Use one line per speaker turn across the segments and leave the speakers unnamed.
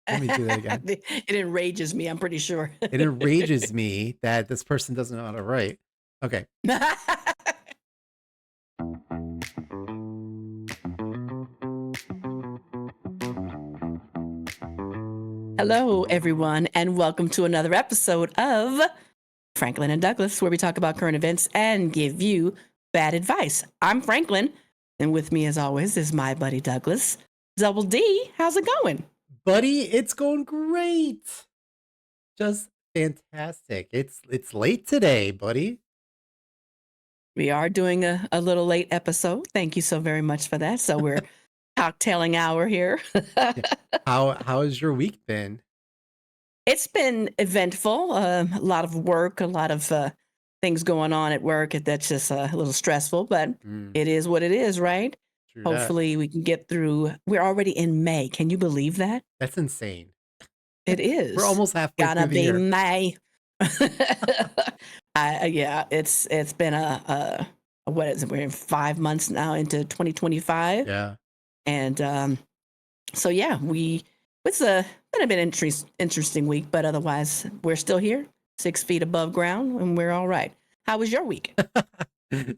Let me do that again.
It enrages me, I'm pretty sure.
It enrages me that this person doesn't know how to write. Okay.
Hello, everyone, and welcome to another episode of Franklin and Douglas, where we talk about current events and give you bad advice. I'm Franklin, and with me, as always, is my buddy Douglas. Double D, how's it going?
Buddy, it's going great. Just fantastic. It's late today, buddy.
We are doing a little late episode. Thank you so very much for that. So we're cocktailing hour here.
Yeah. How has your week been?
It's been eventful, a lot of work, a lot of things going on at work. That's just a little stressful, but
Mm,
it is what it is, right?
true that.
Hopefully, we can get through. We're already in May. Can you believe that?
That's insane.
It
We're
is
almost halfway
gonna
through the
be
year.
May. Yeah, it's been a what is it? We're in 5 months now into 2025,
Yeah.
and so yeah, we it's been a bit interesting week, but otherwise we're still here, 6 feet above ground, and we're all right. How was your week?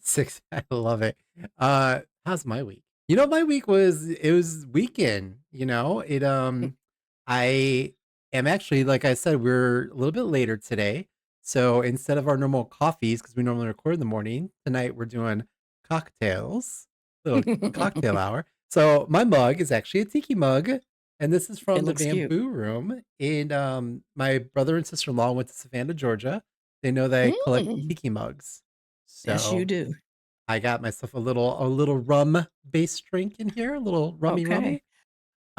Six. I love it. How's my week? My week was weekend, It I am actually, like I said, we're a little bit later today. So instead of our normal coffees, because we normally record in the morning, tonight we're doing cocktails, little cocktail hour. So my mug is actually a tiki mug, and this is
It
from the
looks cute.
Bamboo Room. And my brother and sister-in-law went to Savannah, Georgia. They know that I collect
Mm,
tiki mugs.
yes, you
So
do.
I got myself a little rum-based drink in here, a little rummy
Okay.
rum.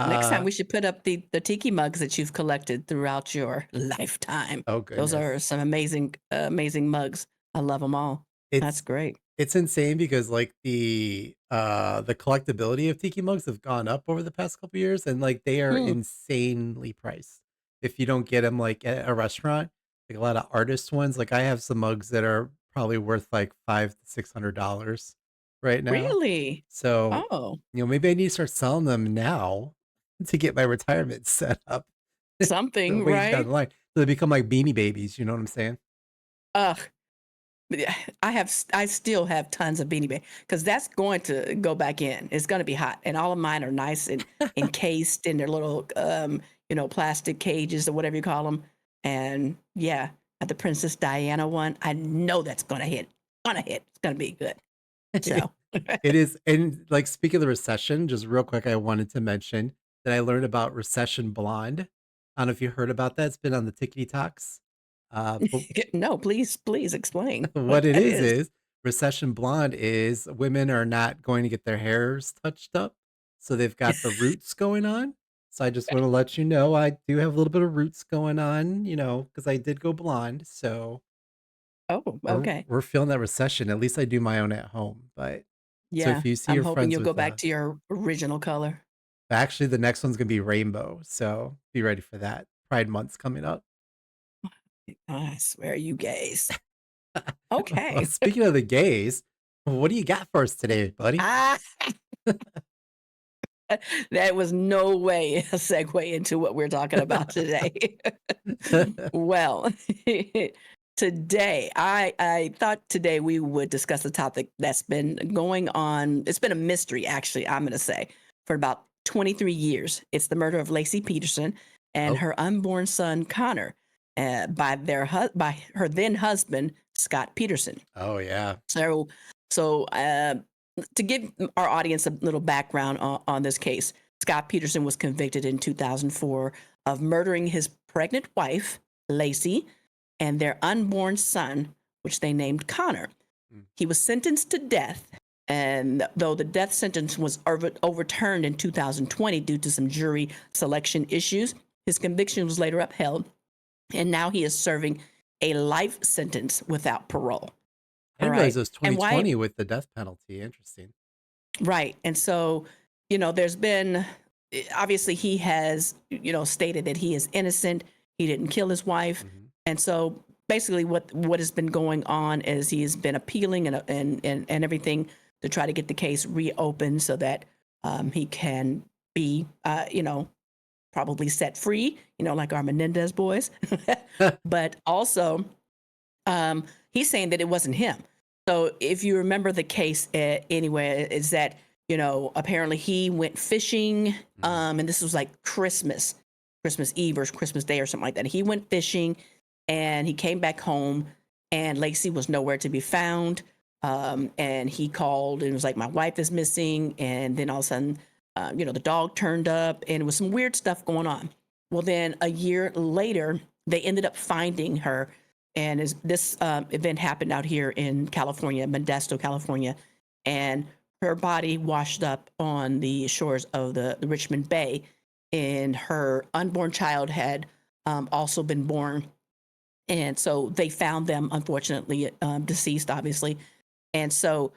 Next time
Uh,
we should put up the tiki mugs that you've collected throughout your lifetime.
oh
Those
goodness.
are some amazing mugs. I love them all. That's
It's
great.
it's insane because, like, the collectability of tiki mugs have gone up over the past couple years, and, like, they are
Mm.
insanely priced. If you don't get them, like, at a restaurant, like, a lot of artist ones, like, I have some mugs that are probably worth, like, $500 to $600 right now.
Really?
So,
Oh,
maybe I need to start selling them now to get my retirement set up.
something,
Ways down
right?
the line. So they become like Beanie Babies, you know what I'm saying?
Ugh. Yeah, I still have tons of Beanie Baby because that's going to go back in. It's going to be hot, and all of mine are nice and encased in their little plastic cages or whatever you call them. And yeah, the Princess Diana one, I know that's going to hit. Gonna hit. It's going to be good. So
It is, and, like, speaking of the recession, just real quick, I wanted to mention that I learned about Recession Blonde. I don't know if you heard about that, it's been on the Tickety Talks. But
no, please explain what
what it
that is.
is Recession Blonde is women are not going to get their hairs touched up, so they've got the roots going on. So I just wanna let you know I do have a little bit of roots going on, because I did go blonde, so
Oh,
we're
okay.
we're feeling that recession. At least I do my own at home, but so
Yeah,
if you see
I'm
your
hoping
friends
you'll go
with,
back to your original color.
actually, the next one's gonna be rainbow, so be ready for that. Pride Month's coming up.
I swear, you gays.
Well,
Okay.
speaking of the gays, what do you got for us today, buddy?
Ah, that was no way a segue into what we're talking about today. Well, today I thought today we would discuss a topic that's been going on. It's been a mystery, actually. I'm going to say for about 23 years. It's the murder of Lacey Peterson and
Oh,
her unborn son Connor by her then husband Scott Peterson.
oh, yeah.
So, so to give our audience a little background on this case, Scott Peterson was convicted in 2004 of murdering his pregnant wife, Lacey, and their unborn son, which they named Connor.
Mm.
He was sentenced to death, and though the death sentence was overturned in 2020 due to some jury selection issues, his conviction was later upheld, and now he is serving a life sentence without parole.
I
All
didn't realize
right.
it was
And why?
2020 with the death penalty. Interesting.
Right. And so, there's been obviously he has, stated that he is innocent. He didn't kill his wife.
Mhm.
And so basically what has been going on is he's been appealing and everything to try to get the case reopened so that he can be, probably set free, like our Menendez boys. But also, he's saying that it wasn't him. So if you remember the case anyway, is that, apparently he went fishing,
Mhm.
and this was like Christmas Eve or Christmas Day or something like that. He went fishing and he came back home and Lacey was nowhere to be found. And he called and was like, my wife is missing. And then all of a sudden, the dog turned up and it was some weird stuff going on. Well, then a year later, they ended up finding her. And this event happened out here in California, Modesto, California. And her body washed up on the shores of the Richmond Bay. And her unborn child had also been born. And so they found them, unfortunately, deceased, obviously. And so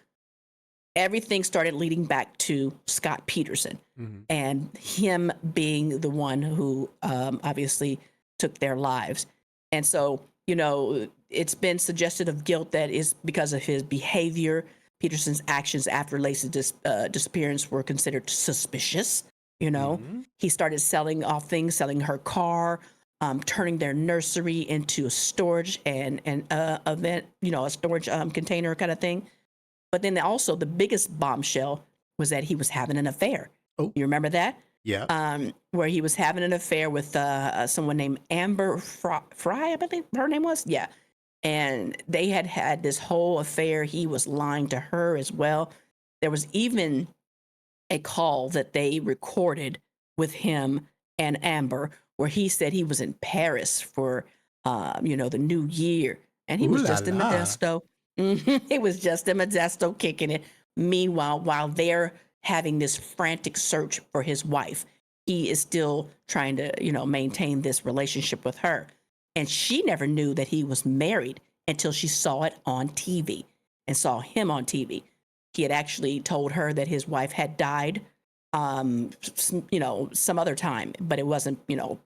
everything started leading back to Scott Peterson
Mhm.
and him being the one who obviously took their lives. And so, it's been suggested of guilt that is because of his behavior. Peterson's actions after Lacey's disappearance were considered suspicious.
Mhm.
He started selling off things, selling her car, turning their nursery into a storage and event, a storage container kind of thing. But then also the biggest bombshell was that he was having an affair.
Oh,
You remember that?
yeah.
Where he was having an affair with someone named Amber Fry, I believe her name was. Yeah. And they had had this whole affair. He was lying to her as well. There was even a call that they recorded with him and Amber where he said he was in Paris for, the new year. And he
Ooh
was
la
just in
la.
Modesto. He was just in Modesto kicking it. Meanwhile, while they're having this frantic search for his wife, he is still trying to, maintain this relationship with her. And she never knew that he was married until she saw it on TV and saw him on TV. He had actually told her that his wife had died, some other time, but it wasn't,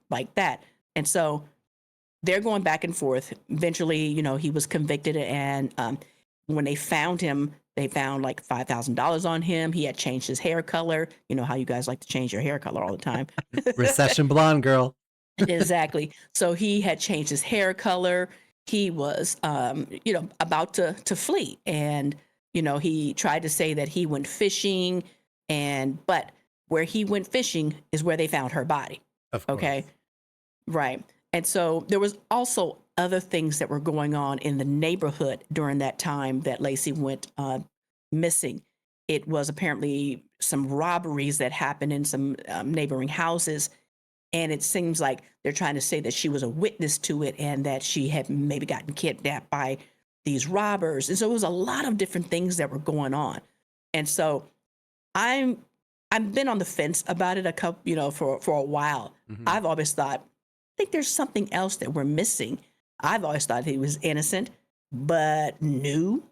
like that. And so they're going back and forth. Eventually, he was convicted, and when they found him, they found like $5,000 on him. He had changed his hair color. You know how you guys like to change your hair color all the time.
Recession blonde girl.
Exactly. So he had changed his hair color. He was, about to flee, and he tried to say that he went fishing, but where he went fishing is where they found her body.
Of
Okay,
course.
right. And so there was also other things that were going on in the neighborhood during that time that Lacey went missing. It was apparently some robberies that happened in some neighboring houses, and it seems like they're trying to say that she was a witness to it and that she had maybe gotten kidnapped by these robbers. And so it was a lot of different things that were going on. And so I'm I've been on the fence about it a couple, for a while.
Mhm.
I've always thought, I think there's something else that we're missing. I've always thought he was innocent, but new,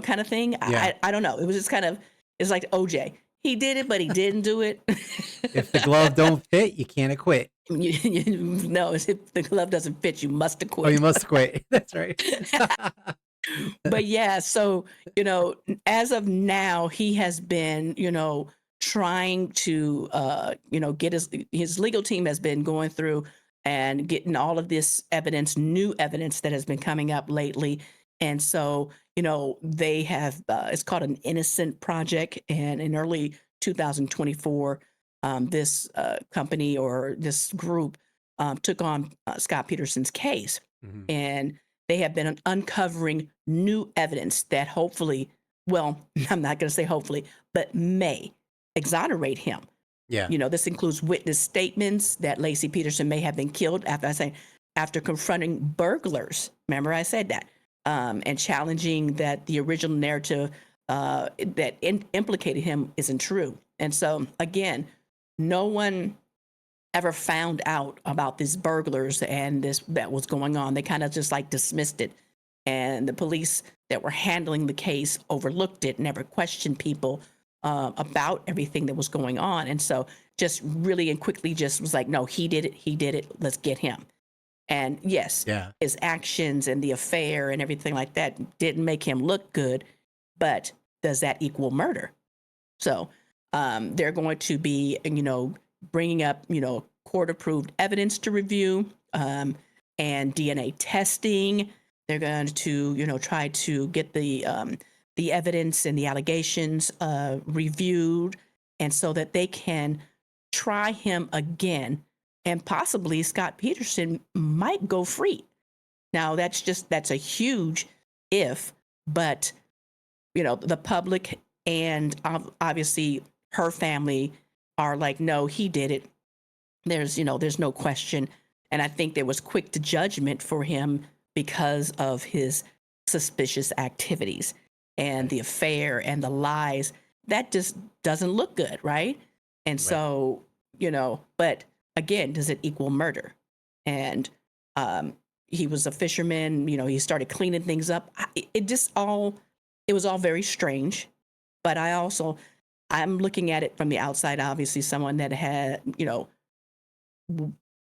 kind of thing.
Yeah.
I don't know. It was just kind of, it's like OJ. He did it, but he didn't do it.
If the glove don't fit, you can't acquit.
No, if the glove doesn't fit, you must
Oh, you
acquit.
must quit. That's right.
But yeah, so, as of now, he has been, trying to, get his legal team has been going through and getting all of this evidence, new evidence that has been coming up lately. And so, they have, it's called an Innocent Project. And in early 2024, this company or this group took on Scott Peterson's case.
Mhm.
And they have been uncovering new evidence that hopefully, well, I'm not going to say hopefully, but may exonerate him.
Yeah.
This includes witness statements that Lacey Peterson may have been killed after confronting burglars. Remember, I said that, and challenging that the original narrative that implicated him isn't true. And so, again, no one ever found out about these burglars and this that was going on. They kind of just like dismissed it. And the police that were handling the case overlooked it, never questioned people about everything that was going on. And so just really and quickly just was like, no, he did it. He did it. Let's get him. And yes,
Yeah.
his actions and the affair and everything like that didn't make him look good. But does that equal murder? So they're going to be, bringing up, court-approved evidence to review, and DNA testing. They're going to, try to get the evidence and the allegations reviewed, and so that they can try him again, and possibly Scott Peterson might go free. Now that's a huge if, but the public and obviously her family are like, no, he did it. There's no question. And I think there was quick to judgment for him because of his suspicious activities and
Right.
the affair and the lies. That just doesn't look good, right? And
Right.
so, but again, does it equal murder? And um, he was a fisherman, he started cleaning things up. It was all very strange. But I'm looking at it from the outside, obviously, someone that had,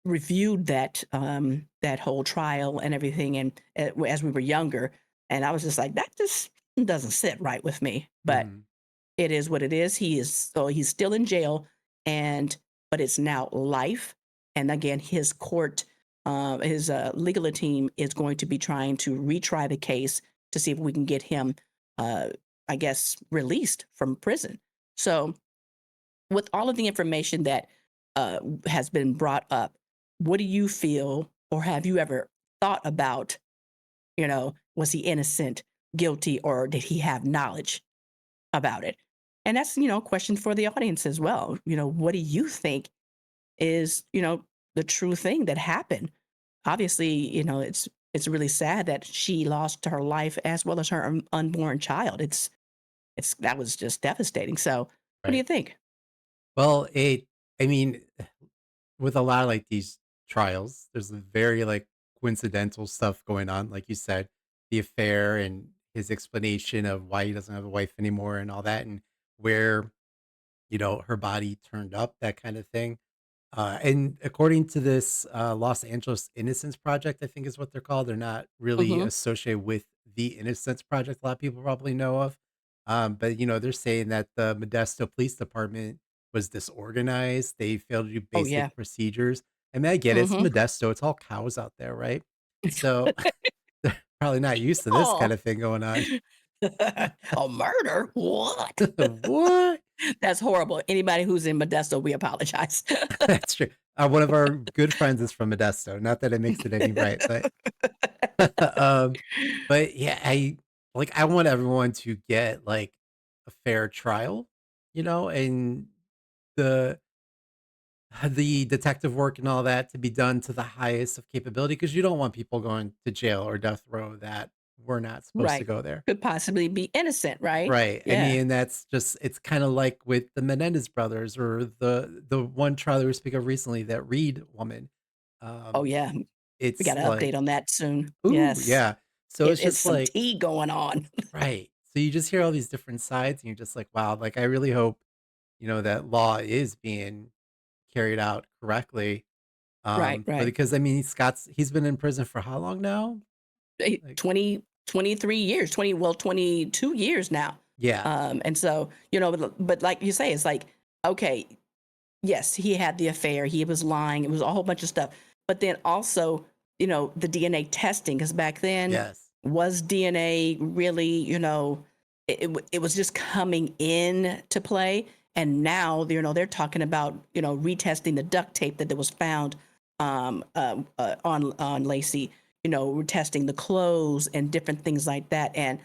reviewed that whole trial and everything, and as we were younger, and I was just like, that just doesn't sit right with me. But
Mhm.
it is what it is. He's still in jail, and but it's now life. And again, his legal team is going to be trying to retry the case to see if we can get him, uh, I guess, released from prison. So, with all of the information that has been brought up, what do you feel, or have you ever thought about? Was he innocent, guilty, or did he have knowledge about it? And that's, a question for the audience as well. What do you think is, the true thing that happened? Obviously, it's really sad that she lost her life as well as her unborn child. It's that was just devastating. So, what do
Right.
you think?
Well, I mean, with a lot of like these trials, there's a very like coincidental stuff going on. Like you said, the affair and his explanation of why he doesn't have a wife anymore and all that, and where, her body turned up, that kind of thing. And according to this Los Angeles Innocence Project, I think is what they're called. They're not really
Hmm.
associated with the Innocence Project. A lot of people probably know of, but they're saying that the Modesto Police Department was disorganized. They failed to do
Oh yeah.
basic procedures. I mean, I get it. It's
Hmm.
Modesto. It's all cows out there, right? So they're probably not used to this kind
Oh,
of thing going on.
a murder? What?
What?
That's horrible. Anybody who's in Modesto, we apologize.
That's true. One of our good friends is from Modesto. Not that it makes it any right, but um, but yeah, I want everyone to get like a fair trial, and the the detective work and all that to be done to the highest of capability because you don't want people going to jail or death row that were not supposed to
Right.
go there.
Could possibly be innocent, right?
Right. I
Yeah.
mean, that's just it's kind of like with the Menendez brothers or the one trial that we speak of recently, that Reed woman.
Oh,
Um,
yeah. We got
it's
an
like,
update on that soon.
ooh,
Yes.
yeah. So
It
it's
is
just
some
like,
tea going on.
right. So you just hear all these different sides and you're just like, wow, like I really hope, that law is being carried out correctly.
Right,
But
right.
because I mean, he's been in prison for how long now? Like,
23 years, 22 years now.
yeah.
And so, but like you say, it's like, okay, yes, he had the affair. He was lying. It was a whole bunch of stuff. But then also, the DNA testing, because back then,
Yes.
was DNA really, it was just coming in to play. And now, they're talking about, retesting the duct tape that was found on Lacey, retesting the clothes and different things like that. And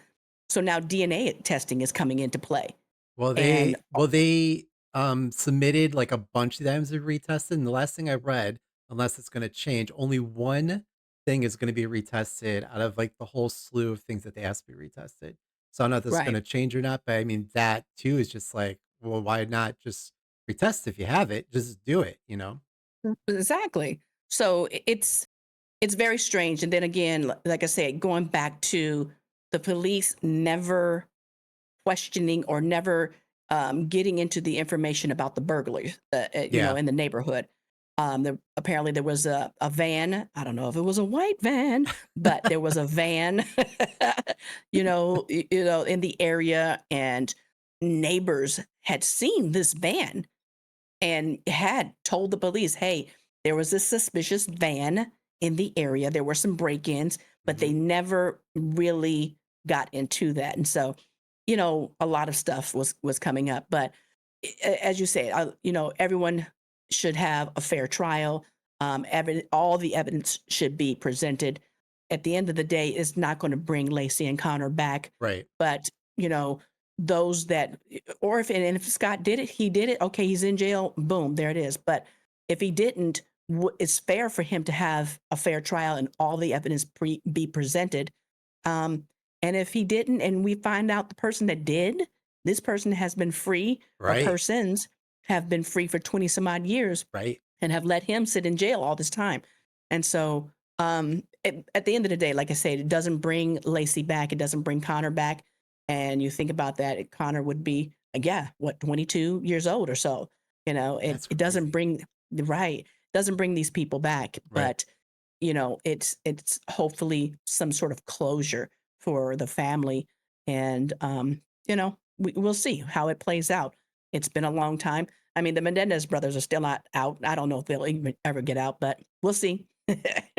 so now DNA testing is coming into play.
Well,
And
submitted, like, a bunch of items to be retested, and the last thing I read, unless it's gonna change, only one thing is gonna be retested out of, like, the whole slew of things that they asked to be retested. So I don't know if this is
right.
gonna change or not, but, I mean, that too is just like, well, why not just retest if you have it? Just do it, you know?
Exactly. So it's very strange. And then again, like I said, going back to the police never questioning or never getting into the information about the burglars,
Yeah.
in the neighborhood. Apparently there was a van. I don't know if it was a white van, but there was a van, in the area, and neighbors had seen this van and had told the police, "Hey, there was a suspicious van in the area. There were some break-ins, but they
Mhm.
never really got into that. And so, a lot of stuff was coming up. But as you say, everyone should have a fair trial. All the evidence should be presented. At the end of the day, it's not going to bring Lacey and Connor back,
Right.
but those that, or if Scott did it, he did it. Okay, he's in jail. Boom, there it is. But if he didn't, it's fair for him to have a fair trial and all the evidence be presented. Um, and if he didn't, and we find out the person that did, this person has been free, or
Right.
persons have been free for 20 some odd years
Right.
and have let him sit in jail all this time. And so, at the end of the day, like I said, it doesn't bring Lacey back. It doesn't bring Connor back. And you think about that, Connor would be, yeah, what, 22 years old or so. It,
That's
it doesn't
crazy.
bring, right, doesn't bring these people back.
Right.
But, it's hopefully some sort of closure for the family. And, we'll see how it plays out. It's been a long time. I mean, the Menendez brothers are still not out. I don't know if they'll even ever get out, but we'll see.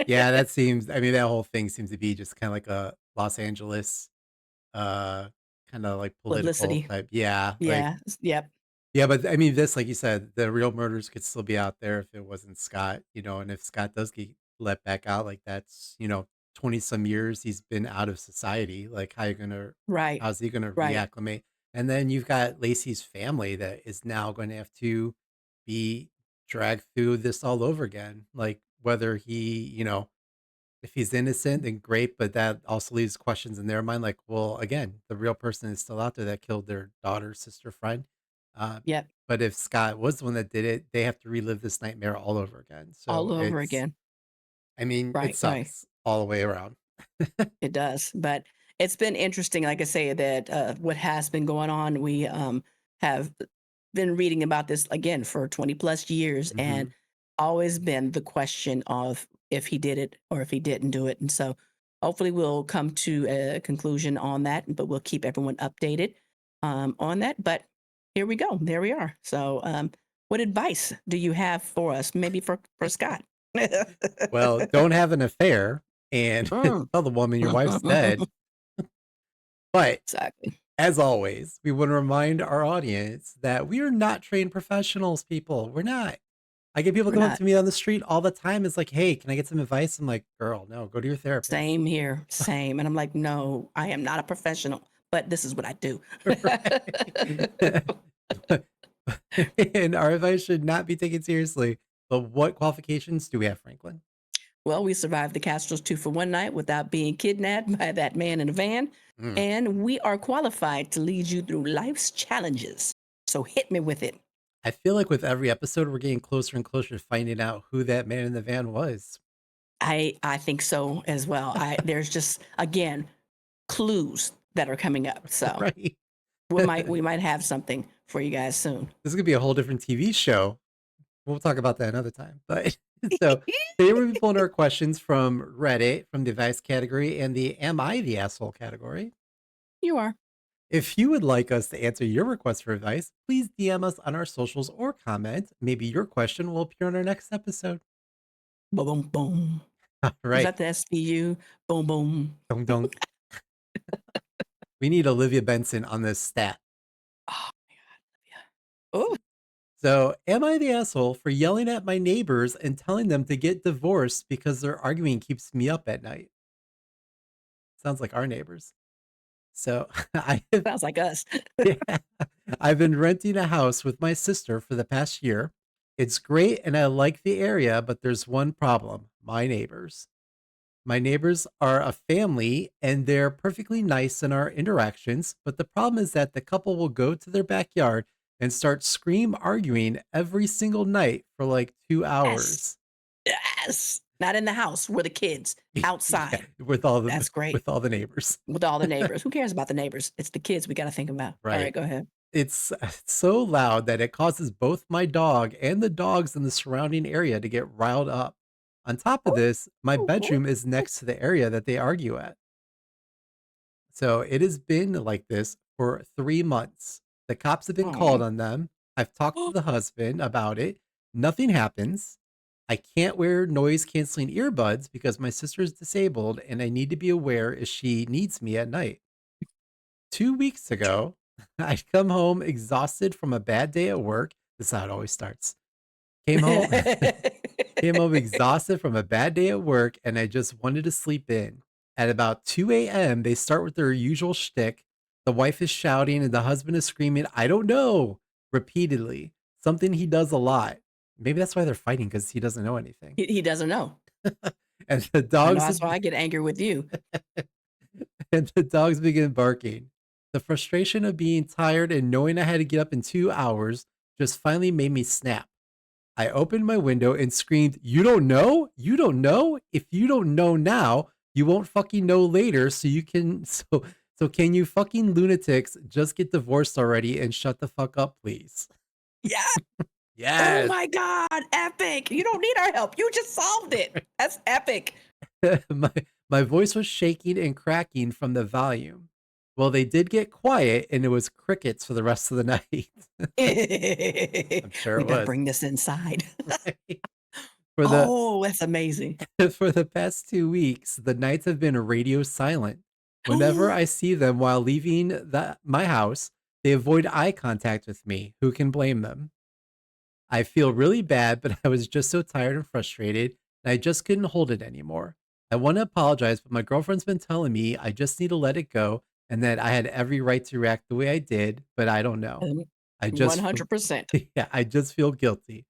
Yeah, that seems I mean, that whole thing seems to be just kinda like a Los Angeles, uh, kinda like political
Publicity.
type yeah, like
Yeah. Yep.
yeah, but I mean, this, like you said, the real murders could still be out there if it wasn't Scott, and if Scott does get let back out, like that's, 20 some years he's been out of society. Like,
Right.
how's he gonna
Right.
reacclimate? And then you've got Lacey's family that is now going to have to be dragged through this all over again. Like whether if he's innocent, then great, but that also leaves questions in their mind, like, well, again, the real person is still out there that killed their daughter, sister, friend. Uh,
Yep.
but if Scott was the one that did it, they have to relive this nightmare all over again.
All
So
over again.
I mean, it
Right. Right.
sucks all the way around.
It does, but it's been interesting, like I say, that, what has been going on. We, have been reading about this again for 20 plus years, and
Mhm.
always been the question of if he did it or if he didn't do it. And so hopefully we'll come to a conclusion on that, but we'll keep everyone updated, on that. But here we go. There we are. So, what advice do you have for us? Maybe for Scott?
Well, don't have an affair and
Mm.
tell the woman your wife's dead. But
Exactly.
as always, we want to remind our audience that we are not trained professionals, people. We're not. I get people
We're
come up
not.
to me on the street all the time. It's like, "Hey, can I get some advice?" I'm like, "Girl, no, go to your therapist."
Same here, same. And I'm like, no, I am not a professional, but this is what I do.
Right. And our advice should not be taken seriously. But what qualifications do we have, Franklin?
Well, we survived the Castros 2 for 1 night without being kidnapped by that man in a van.
Mm.
And we are qualified to lead you through life's challenges. So hit me with it.
I feel like with every episode, we're getting closer and closer to finding out who that man in the van was.
I think so as well. There's just, again, clues that are coming up. So
Right.
we
This
might we might have something for you guys soon.
is gonna be a whole different TV show. We'll talk about that another time. But so today we'll be pulling our questions from Reddit, from the advice category and the Am I the Asshole category.
You are.
If you would like us to answer your request for advice, please DM us on our socials or comment. Maybe your question will appear on our next episode.
Boom, boom, boom.
All
Was
right.
that the SVU? Boom, boom.
Dong dong. We need Olivia Benson on this stat.
Oh, yeah. Oh,
So, am I the asshole for yelling at my neighbors and telling them to get divorced because their arguing keeps me up at night? Sounds like our neighbors. So, I have
sounds like us.
yeah, I've been renting a house with my sister for the past year. It's great and I like the area, but there's one problem, my neighbors. My neighbors are a family and they're perfectly nice in our interactions, but the problem is that the couple will go to their backyard and start scream arguing every single night for like 2
Yes.
hours.
Yes. Not in the house. We're the kids
Yeah,
outside.
with all the
That's great.
with all the neighbors.
With all the neighbors. Who cares about the neighbors? It's the kids we got to think about. All right,
Right.
go ahead.
It's so loud that it causes both my dog and the dogs in the surrounding area to get riled up. On top of this, my bedroom is next to the area that they argue at. So it has been like this for 3 months. The cops have been
Oh.
called on them. I've talked to the husband about it. Nothing happens. I can't wear noise canceling earbuds because my sister is disabled and I need to be aware if she needs me at night. 2 weeks ago, I'd come home exhausted from a bad day at work. This is how it always starts. Came home, came home exhausted from a bad day at work, and I just wanted to sleep in. At about 2 a.m., they start with their usual shtick. The wife is shouting and the husband is screaming, I don't know, repeatedly. Something he does a lot. Maybe that's why they're fighting because he doesn't know anything.
He doesn't know.
And the
I know
dogs
that's why I get angry with you.
and the dogs begin barking. The frustration of being tired and knowing I had to get up in 2 hours just finally made me snap. I opened my window and screamed, You don't know? You don't know? If you don't know now, you won't fucking know later. So you can, so can you fucking lunatics just get divorced already and shut the fuck up, please?
Yeah. Oh
Yes.
my God. Epic. You don't need our help. You just solved it. That's epic.
my, my voice was shaking and cracking from the volume. Well, they did get quiet and it was crickets for the rest of the night. I'm sure
We
it
got to
was.
bring this inside.
Right. For the
Oh, that's amazing.
For the past 2 weeks, the nights have been radio silent. Whenever I see them while leaving my house, they avoid eye contact with me. Who can blame them? I feel really bad, but I was just so tired and frustrated, and I just couldn't hold it anymore. I want to apologize, but my girlfriend's been telling me I just need to let it go and that I had every right to react the way I did, but I don't know. I just
100%.
yeah, I just feel guilty.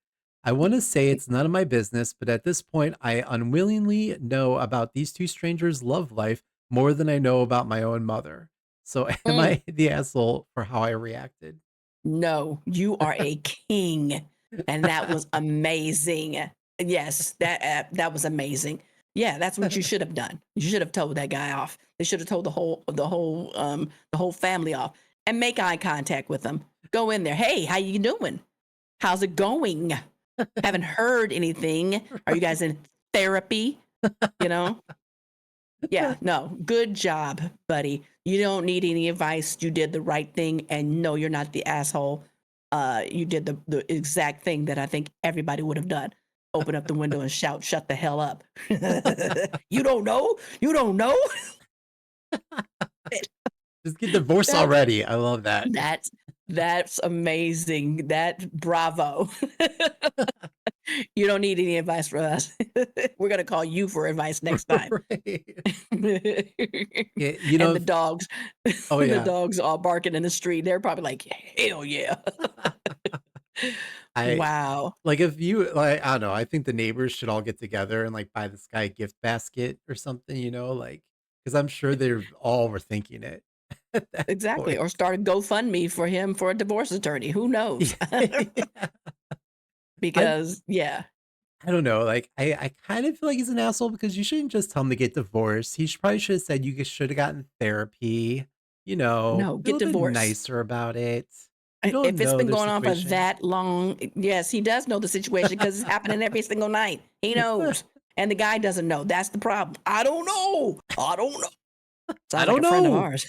I want to say it's none of my business, but at this point, I unwillingly know about these two strangers' love life more than I know about my own mother. So, am
Mm.
I the asshole for how I reacted?
No, you are a king, and that was amazing. Yes, that was amazing. Yeah, that's what you should have done. You should have told that guy off. They should have told the whole family off, and make eye contact with them. Go in there. Hey, how you doing? How's it going? Haven't heard anything. Are you guys in therapy? You know? Yeah, no, good job, buddy. You don't need any advice. You did the right thing, and no, you're not the asshole. You did the exact thing that I think everybody would have done. Open up the window and shout, "Shut the hell up!" You don't know. You don't know.
Just get divorced
That
already. I love that.
that's that's amazing. That bravo. You don't need any advice from us. We're gonna call you for advice next time.
Right. Yeah,
And the dogs,
oh
the
yeah.
dogs all barking in the street. They're probably like, "Hell yeah!"
I
Wow.
like if you like I don't know, I think the neighbors should all get together and like buy this guy a gift basket or something, like because I'm sure they're all were thinking it at that
Exactly.
point.
Or start a GoFundMe for him for a divorce attorney. Who knows?
Yeah. I
Because yeah.
I don't know, like, I kind of feel like he's an asshole because you shouldn't just tell him to get divorced. Probably should have said you should have gotten therapy,
No,
be a
get
little bit
divorced.
nicer about it. You don't
If it's
know
been
their
going on for
situation.
that long, yes, he does know the situation because it's happening every single night. He knows. And the guy doesn't know. That's the problem. I don't know. I don't know.
I
Sounds like
don't
a friend of
know.
ours.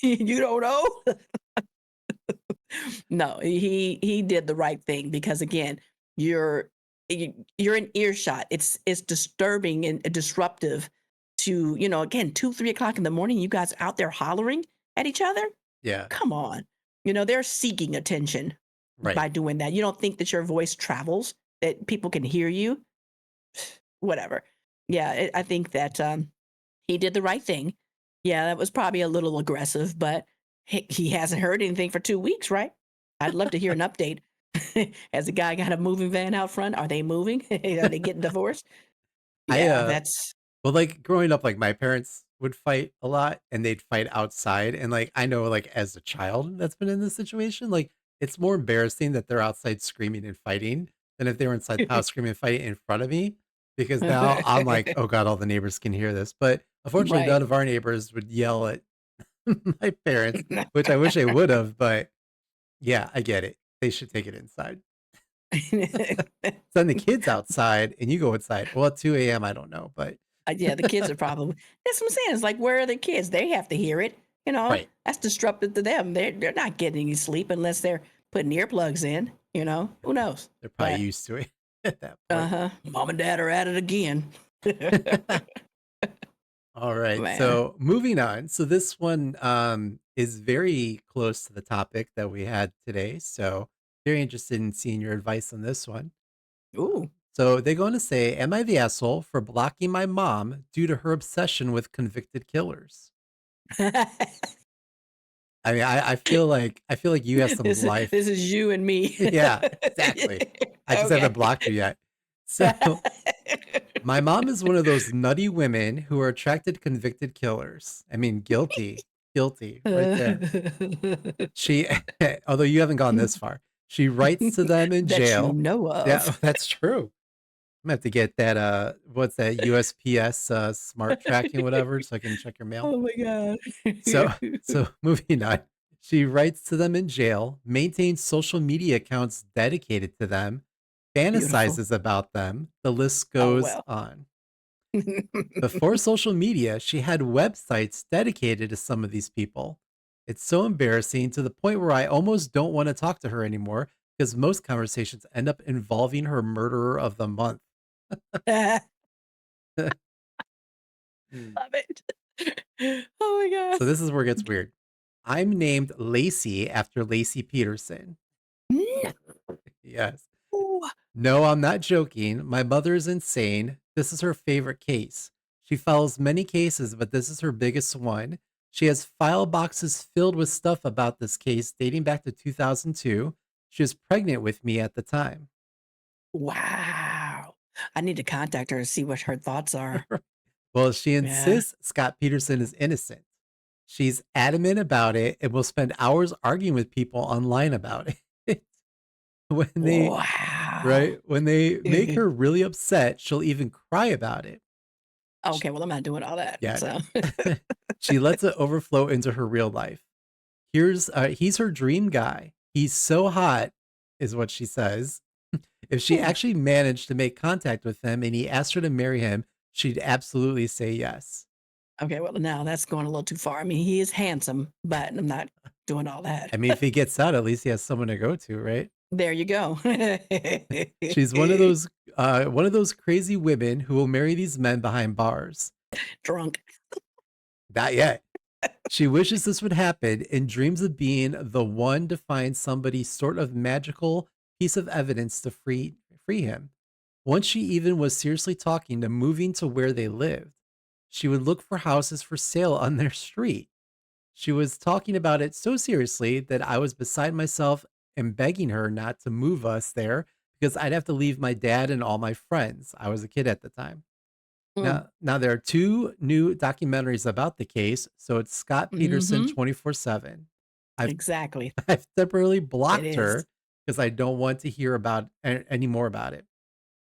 You don't know? No, he did the right thing because again, you're in earshot. It's disturbing and disruptive to, again, 2, 3 o'clock in the morning, you guys out there hollering at each other?
Yeah,
Come on. They're seeking attention
right.
by doing that. You don't think that your voice travels, that people can hear you? Whatever. Yeah, I think that he did the right thing. Yeah, that was probably a little aggressive, but he hasn't heard anything for 2 weeks, right? I'd love to hear an update. Has the guy got a moving van out front? Are they moving? Are they getting divorced?
I,
Yeah, that's
well, like, growing up, like, my parents would fight a lot, and they'd fight outside, and, like, I know, like, as a child that's been in this situation, like, it's more embarrassing that they're outside screaming and fighting than if they were inside the house screaming and fighting in front of me, because now I'm like, "Oh god, all the neighbors can hear this," but, unfortunately,
right.
none of our neighbors would yell at my parents, which I wish they would've, but, yeah, I get it. They should take it inside. Send the kids outside, and you go inside. Well, at 2 a.m., I don't know, but
Yeah, the kids are probably that's what I'm saying. It's like, where are the kids? They have to hear it.
Right.
That's disruptive to them. They're not getting any sleep unless they're putting earplugs in. Who knows?
They're probably
But
used to it at that point.
uh-huh, mom and dad are at it again.
All right.
Man.
So moving on. So this one is very close to the topic that we had today. So very interested in seeing your advice on this one.
Ooh.
So they go on to say, "Am I the asshole for blocking my mom due to her obsession with convicted killers?" I mean, I feel like you have some life.
This is you and me.
Yeah, exactly. I just haven't
Okay.
blocked her yet. So my mom is one of those nutty women who are attracted to convicted killers. I mean, guilty, guilty, right there. She, although you haven't gone this far, she writes to them in
That you
jail.
know
Yeah,
of.
that's true. I'm gonna have to get that. What's that? USPS smart tracking, whatever, so I can check your mail.
Oh my god.
So, so moving on. She writes to them in jail, maintains social media accounts dedicated to them,
Beautiful.
fantasizes about them. The list
Oh,
goes
well.
on. Before social media, she had websites dedicated to some of these people. It's so embarrassing to the point where I almost don't want to talk to her anymore because most conversations end up involving her murderer of the month. Mm.
Love it. Oh my
So
god.
this is where it gets weird. I'm named Lacey after Lacey Peterson. Yes.
No.
No, I'm not joking. My mother is insane. This is her favorite case. She follows many cases, but this is her biggest one. She has file boxes filled with stuff about this case dating back to 2002. She was pregnant with me at the time.
Wow. I need to contact her and see what her thoughts are.
Well, she
Yeah.
insists Scott Peterson is innocent. She's adamant about it and will spend hours arguing with people online about it. when they
Wow.
Right? When they make her really upset, she'll even cry about it.
Okay, well, I'm not doing all that,
Yeah,
so
no. She lets it overflow into her real life. He's her dream guy. He's so hot, is what she says. If she
Ooh.
actually managed to make contact with him and he asked her to marry him, she'd absolutely say yes.
Okay, well, now that's going a little too far. I mean, he is handsome, but I'm not doing all that.
I mean, if he gets out, at least he has someone to go to, right?
There you go.
She's one of those crazy women who will marry these men behind bars.
Drunk.
Not yet. She wishes this would happen and dreams of being the one to find somebody sort of magical piece of evidence to free him. Once she even was seriously talking to moving to where they lived. She would look for houses for sale on their street. She was talking about it so seriously that I was beside myself and begging her not to move us there because I'd have to leave my dad and all my friends. I was a kid at the time.
Mm,
Now there are 2 new documentaries about the case, so it's Scott Peterson
mhm.
24/7. I've
Exactly.
I've temporarily
It
blocked
is.
her because I don't want to hear about any more about it.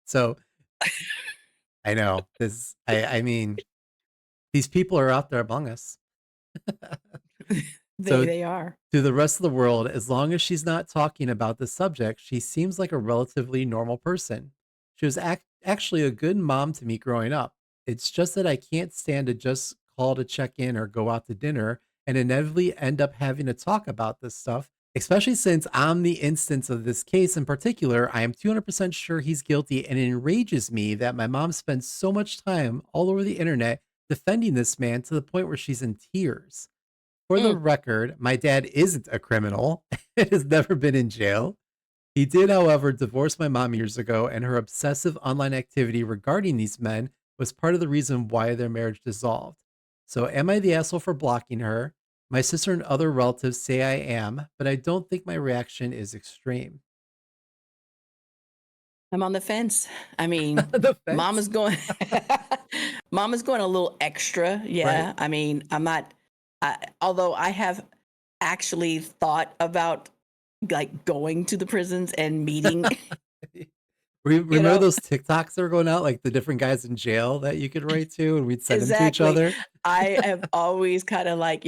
So, I know this I mean, these people are out there among us.
They
So,
they are.
to the rest of the world, as long as she's not talking about the subject, she seems like a relatively normal person. She was actually a good mom to me growing up. It's just that I can't stand to just call to check in or go out to dinner and inevitably end up having to talk about this stuff, especially since I'm the instance of this case in particular. I am 200% sure he's guilty, and it enrages me that my mom spends so much time all over the internet defending this man to the point where she's in tears. For the
Mm.
record, my dad isn't a criminal and has never been in jail. He did, however, divorce my mom years ago, and her obsessive online activity regarding these men was part of the reason why their marriage dissolved. So, am I the asshole for blocking her? My sister and other relatives say I am, but I don't think my reaction is extreme.
I'm on the fence. I mean,
The fence.
mama's going mama's going a little extra.
Right.
Yeah. I mean, I'm not although I have actually thought about like going to the prisons and meeting, you
Remember
know,
those TikToks that were going out, like the different guys in jail that you could write to and we'd send them to each
exactly.
other?
I have always kind of like,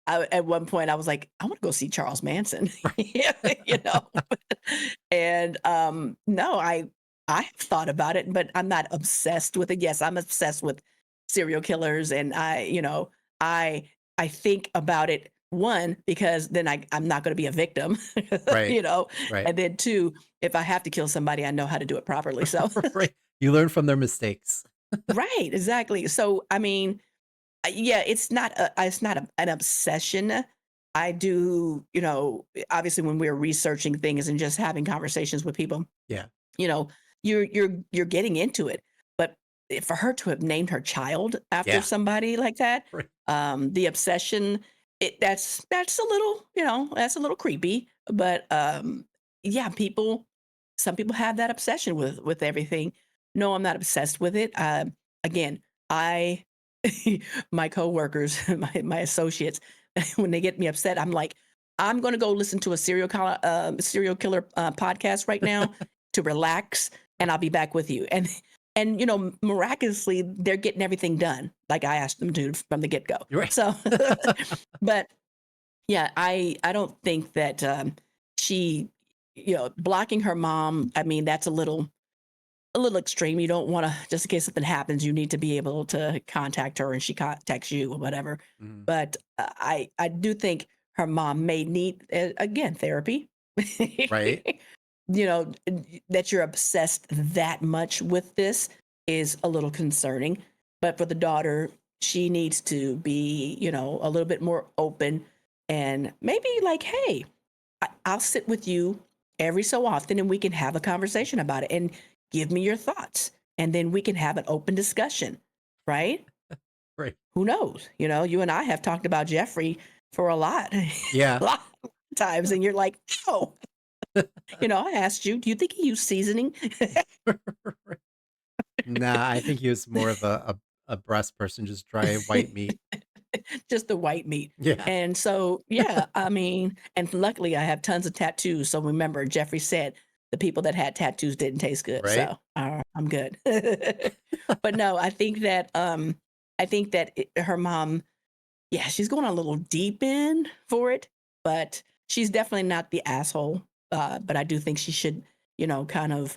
at one point I was like, I want to go see Charles Manson, you know. And no, I have thought about it, but I'm not obsessed with it. Yes, I'm obsessed with serial killers, and I think about it One, because then I'm not going to be a victim,
Right.
you know,
Right.
and then two, if I have to kill somebody, I know how to do it properly. So,
Right. You learn from their mistakes.
right, exactly. So, I mean, yeah, it's not an obsession. I do, obviously when we're researching things and just having conversations with people,
Yeah.
you know, you're getting into it. But for her to have named her child after
Yeah.
somebody like that,
Right.
the obsession, that's a little, that's a little creepy. But yeah, some people have that obsession with everything. No, I'm not obsessed with it. Again, I my coworkers, my associates, when they get me upset, I'm like, I'm going to go listen to a serial killer podcast right now to relax, and I'll be back with you. And miraculously, they're getting everything done like I asked them to from the get go.
You're right.
So, but yeah, I don't think that she, blocking her mom. I mean, that's a little extreme. You don't want to, just in case something happens, you need to be able to contact her and she contacts you or whatever.
Mhm.
But I do think her mom may need, again, therapy.
Right.
That you're obsessed that much with this is a little concerning. But for the daughter, she needs to be, a little bit more open and maybe like, hey, I'll sit with you every so often and we can have a conversation about it and give me your thoughts. And then we can have an open discussion, right?
Right.
Who knows? You and I have talked about Jeffrey for a lot, a
Yeah.
lot of times. And you're like, oh, I asked you, do you think he used seasoning?
Right. Nah, I think he was more of a breast person, just dry white meat.
Just the white meat.
Yeah.
And so, yeah, I mean, and luckily I have tons of tattoos. So remember, Jeffrey said the people that had tattoos didn't taste good.
Right.
So I'm good. But no, I think that her mom, yeah, she's going a little deep in for it, but she's definitely not the asshole. But I do think she should, kind of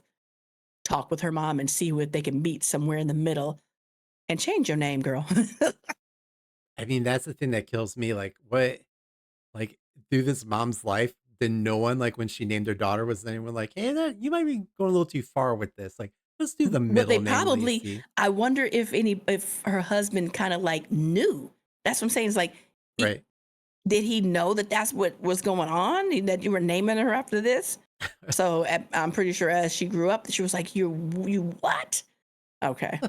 talk with her mom and see what they can meet somewhere in the middle and change your name, girl.
I mean, that's the thing that kills me. Like, what, like, through this mom's life, did no one, like, when she named her daughter, was anyone like, hey, that, you might be going a little too far with this. Like, let's do the
Well, they
middle name,
probably,
Lacey.
I wonder if her husband kinda, like, knew. That's what I'm saying, is like, he
Right.
did he know that that's what was going on, and that you were naming her after this? So, I'm pretty sure as she grew up, she was like, You what?" Okay.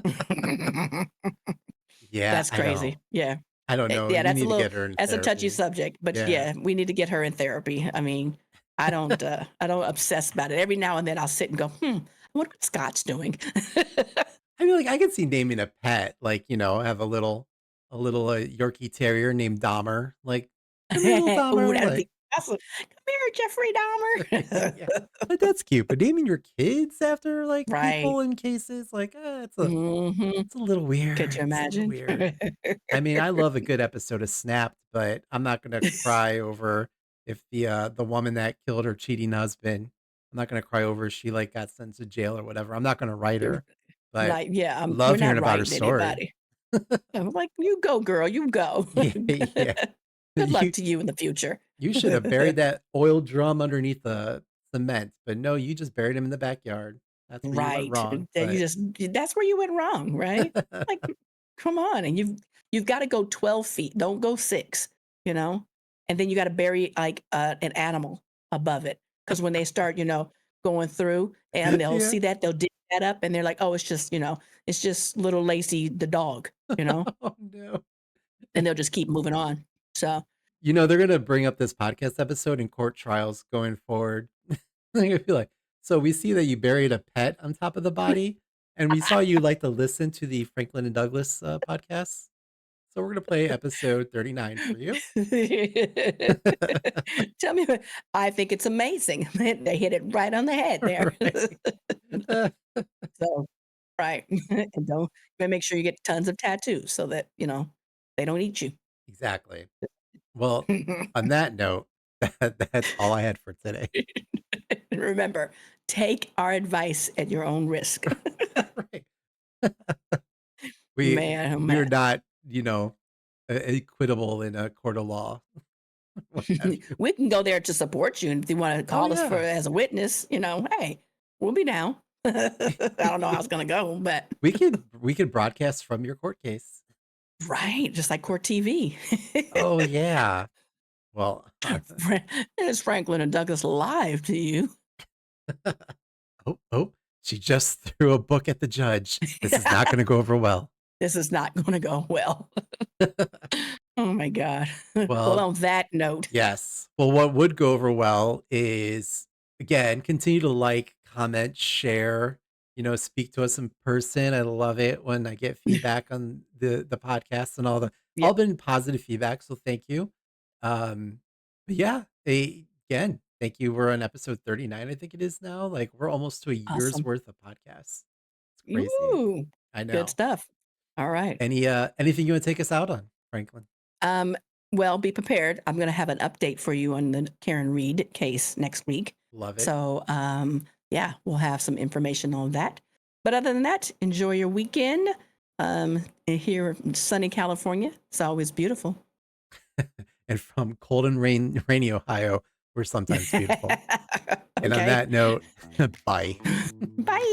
Yeah.
That's crazy. Yeah.
I don't know.
Yeah,
You
that's a
need to
little
get her in
that's a touchy
therapy.
subject, but
Yeah.
yeah, we need to get her in therapy. I mean, I don't obsess about it. Every now and then I'll sit and go, I wonder what Scott's doing."
I mean, like, I could see naming a pet, like, have a little Yorkie terrier named Dahmer. Like, come here, little
Oh,
Dahmer.
that'd
Like,
be awesome. "Come here, Jeffrey
yeah,
Dahmer."
like, that's cute. But naming your kids after like
Right.
people in cases, like,
Mhm.
it's a little
Could you
weird. It's a little
imagine?
weird. I mean, I love a good episode of Snapped, but I'm not gonna cry over if the woman that killed her cheating husband. I'm not gonna cry over if she like got sent to jail or whatever. I'm not gonna write her, but
Like, yeah, we're
love hearing
not
about her
writing
story.
anybody. I'm like, "You go, girl, you go."
Yeah, yeah.
Good luck
You
to you in the future.
you should have buried that oil drum underneath the cement, but no, you just buried him in the backyard. That's where you went
Right.
wrong,
That you
but
just that's where you went wrong, right? Like, come on, and you've gotta go 12 feet, don't go 6, you know? And then you gotta bury, like, an animal above it, because when they start, going through and they'll
yeah.
see that, they'll dig that up, and they're like, "Oh, it's just little Lacey the dog," you know?
Oh, no.
And they'll just keep moving on. So
They're gonna bring up this podcast episode in court trials going forward. They're gonna be like, "So we see that you buried a pet on top of the body, and we saw you like to listen to the Franklin and Douglas, podcasts. So we're gonna play episode 39 for you."
Tell me, I think it's amazing. They hit it right on the head there.
Right. Uh,
So, right. And don't make sure you get tons of tattoos so that, they don't eat you.
exactly. Well, on that note, that's all I had for today.
Remember, take our advice at your own risk.
Right. We
Man, oh
we
man.
are not, equitable in a court of law. what have you.
We can go there to support you, and if you want to
Oh
call us for
yeah.
as a witness, hey, we'll be down. I don't know how it's gonna go, but
We could broadcast from your court case.
right, just like court TV.
Oh yeah. Well,
It's Franklin and Douglas live to you.
oh, oh, she just threw a book at the judge. This is not going to go over well.
This is not going to go well. Oh my God. Well,
Well,
on that note,
yes. Well, what would go over well is, again, continue to like, comment, share, speak to us in person. I love it when I get feedback on the podcast and all
yep,
been positive feedback. So thank you. But yeah, again, thank you. We're on episode 39, I think it is now. Like we're almost to a year's
awesome.
worth of podcasts. It's crazy.
Ooh,
I
good
know.
stuff. All right.
Anything you want to take us out on, Franklin?
Um, well, be prepared. I'm going to have an update for you on the Karen Reed case next week.
Love it.
So, yeah, we'll have some information on that. But other than that, enjoy your weekend. Here in sunny California, it's always beautiful.
And from cold and rainy Ohio, we're sometimes beautiful. And on
Okay.
that note, bye.
Bye.